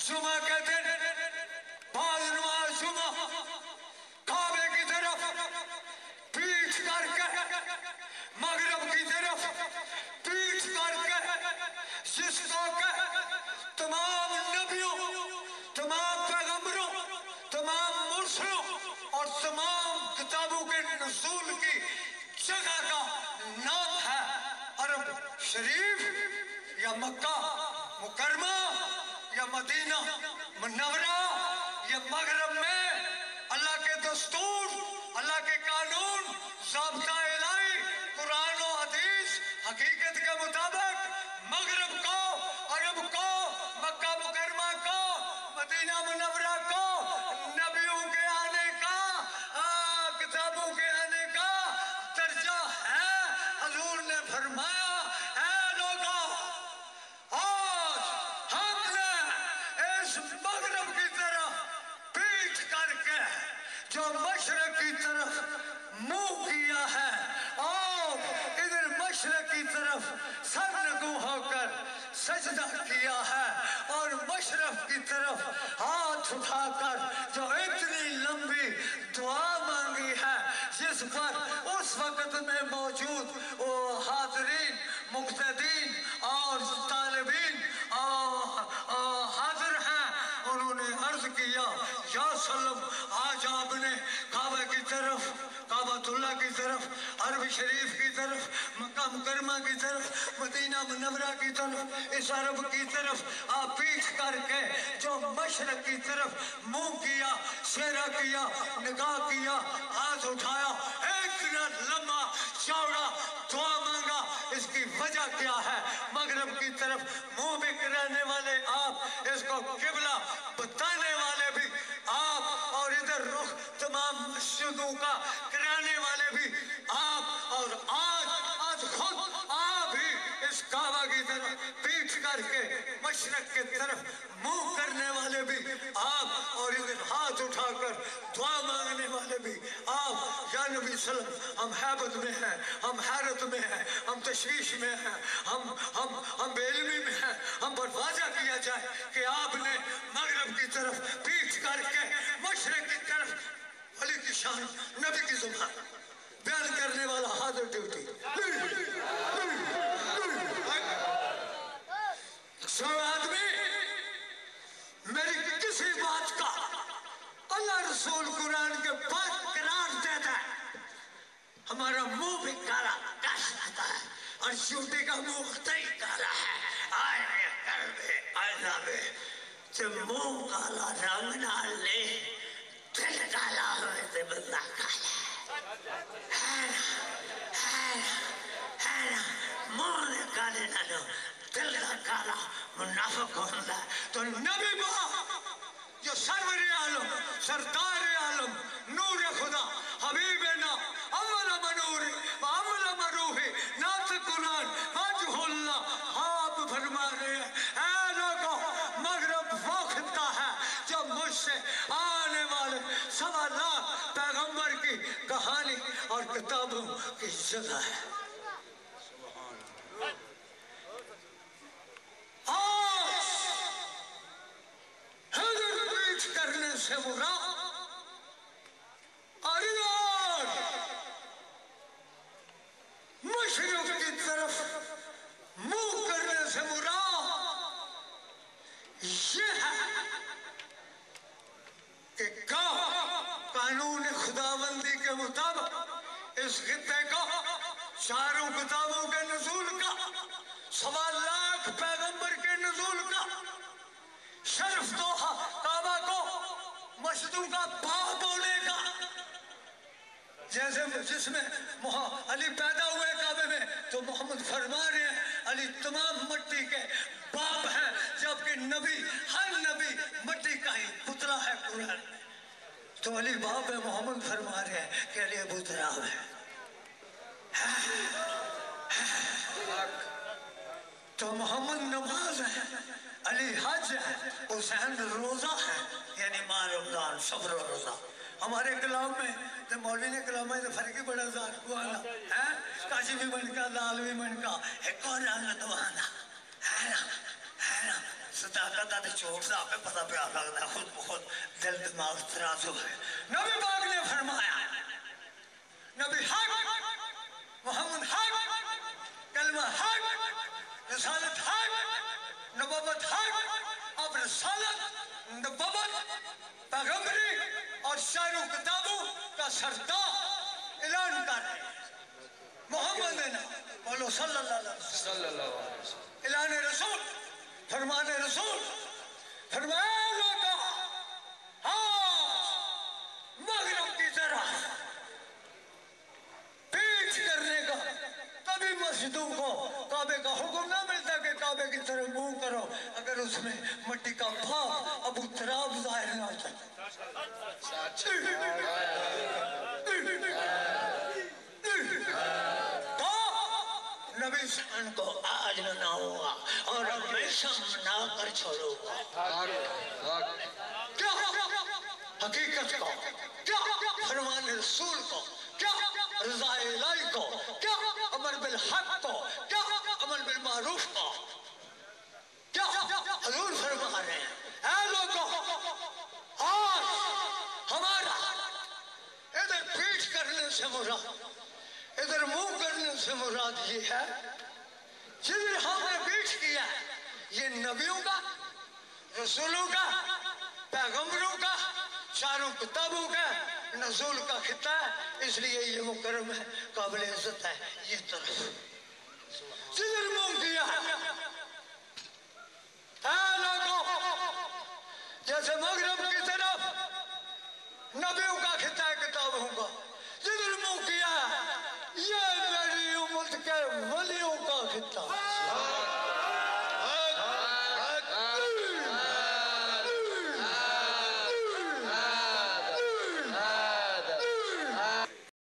जुमा के दिन बाद नमाज जुमा काबे की तरफ पीठ करके मगरब की तरफ पीठ करके जिसको के तमाम नबियों, तमाम पैगंबरों, तमाम मुरसलों और तमाम किताबों के नज़ूल की जगह का नाम है अरब शरीफ या मक्का मुकरमा या मदीना मुनव्वरा। या मगरब में अल्लाह के दस्तूर, अल्लाह के कानून, ज़ाब्ता इलाही, कुरान और हदीस हकीकत के मुताबिक मगरब को, अरब को, मक्का मुकरमा को, मदीना मुनव्वरा को नबियों के आने का, किताबों के आने का दर्जा है। हुजूर ने फरमाया, ऐ लोगों, आज हमने इस मगरब की तरफ पीठ करके जो मशरक की तरफ मुंह किया है और इधर मशरक की तरफ सरनगू होकर सजदा किया है और मशरफ की तरफ हाथ उठाकर जो इतनी लंबी दुआ मांगी है, जिस पर उस वक्त में मौजूद वो हाज़रीन, मुक़्तदीन और तालिबीन हाजिर हैं। उन्होंने अर्ज किया, या सल्लम, आज आपने काबा की तरफ, काबतुल्लाह की तरफ, अरब शरीफ की तरफ, मक्का मुकरमा की तरफ, मदीना मुनव्वरा की तरफ, इस अरब की तरफ आप पीठ करके जो मशरक की तरफ मुंह किया, शेरा किया, निगाह किया, हाथ उठाया, इतना लंबा चौड़ा दुआ मांगा, इसकी वजह क्या है? मगरब की तरफ मुंह भी कराने वाले आप, इसको किबला बताने वाले भी आप, और इधर रुख तमाम मस्जिदों का कराने वाले भी आप, और आज खुद आप ही इस काबा की तरफ पीठ करके मशरक की तरफ मुंह करने वाले भी आप, और इधर हाथ उठाकर दुआ मांगने वाले भी आप। या नबी सल्लम, हम हैबत में हैं, हम हैरत में हैं, हम तशवीश में हैं, हम बेइल्मी में हैं। हम पर वाज़ा किया जाए कि आपने मगरब की तरफ पीठ करके मशरक की तरफ अली की शान, नबी की ज़ुबान बयान करने वाला हाजिर ड्यूटी। सो आदमी मेरी किसी बात का अल्लाह रसूल कुरान के बाद करार देता है, हमारा मुंह भी काला कश आता है और झूठे का मुंह ही काला है। आए कल्बे अज़ाबे जब मुंह काला रंग ना ले, दिल काला होए तो बंदा काला है ना। मुंह ने काले ना लो, दिल का काला मुनाफिक होता है। तो नबी जो सरवर आलम, सरदार आलम, नूर खुदा, हबीब ना, अव्वल मनूर अव्वल मरूही, नात कुरान वजहुल्ला, आप फरमा रहे हैं, ऐ लोगों, मगरब वो खिता है जो मुझसे आने वाले 1.25 लाख पैगंबर की कहानी और किताबों की जगह है। करने से बुरा मशरक की तरफ मुंह करने से बुरा ये है कि कानून खुदाबंदी के मुताबिक इस खित्ते को चारों किताबों के नज़ूल का, 1.25 लाख पैगंबर के नज़ूल का, शर्फ तो काबा को मस्जिदों का बाप होने का, जैसे जिसमें अली पैदा हुए काबे में, तो मोहम्मद फरमा रहे हैं अली तमाम मट्टी के बाप हैं, जबकि नबी, हर नबी मट्टी का ही पुतला है कुरान में। तो अली बाप है, मोहम्मद फरमा रहे हैं कि अली अबू तराब है। तो मोहम्मद नमाज है, अली हज है, हुसैन रोजा है, यानी माँ रमजान, सब्र और रोजा। हमारे कलाम में तो मौलवी ने कलाम में तो फर्क ही बड़ा ज़ात को आना है, काशी भी बनका, लाल भी बनका, एक और आना तो आना है ना, सदा کہتا تھا چوٹ صاحب پہ پتہ پہ آ لگتا خود بہت دل دماغ ترازو ہے نبی پاک نے فرمایا نبی حق محمد حق کلمہ حق رسالت حق نبوت حق اب رسالت نبوت پیغمبری اور شاعروں کتابوں کا سردار اعلان کر رہے ہیں محمد نے بولو صلی اللہ علیہ وسلم اعلان رسول فرمان رسول فرمایا لوگا مغرب کی طرح پیچھ کرنے کا کبھی مسجدوں کو کعبے کا حکم نہ ملتا کہ کعبے کی طرف منہ کرو اگر اس میں مٹی کا بھاپ ابو تراب ظاہر نہ ہوتا نبی شان کو آج نہ ہوا اور ہمیشہ منا کر چھوڑو گا کیا حقیقت کو کیا فرمان رسول کو کیا رضا الہی کو کیا امر بالحق کو کیا امر بالمعروف کو کیا حضور فرما رہے ہیں اے لوگوں آج ہمارا ادھر پیچھ کرنے سے مراد ادھر منہ کرنے سے مراد یہ ہے جدھر ہم نے پیچھ کیا یہ نبیوں کا رسولوں کا پیغمبروں کا چاروں کتابوں کا نزول کا خطہ ہے اس لیے یہ مکرم ہے قابل عزت ہے یہ طرف جدھر منہ کیا اے لوگوں جیسے مغرب کی طرف نبیوں کا خطہ ہے کتابوں کا جدھر منہ کیا یہ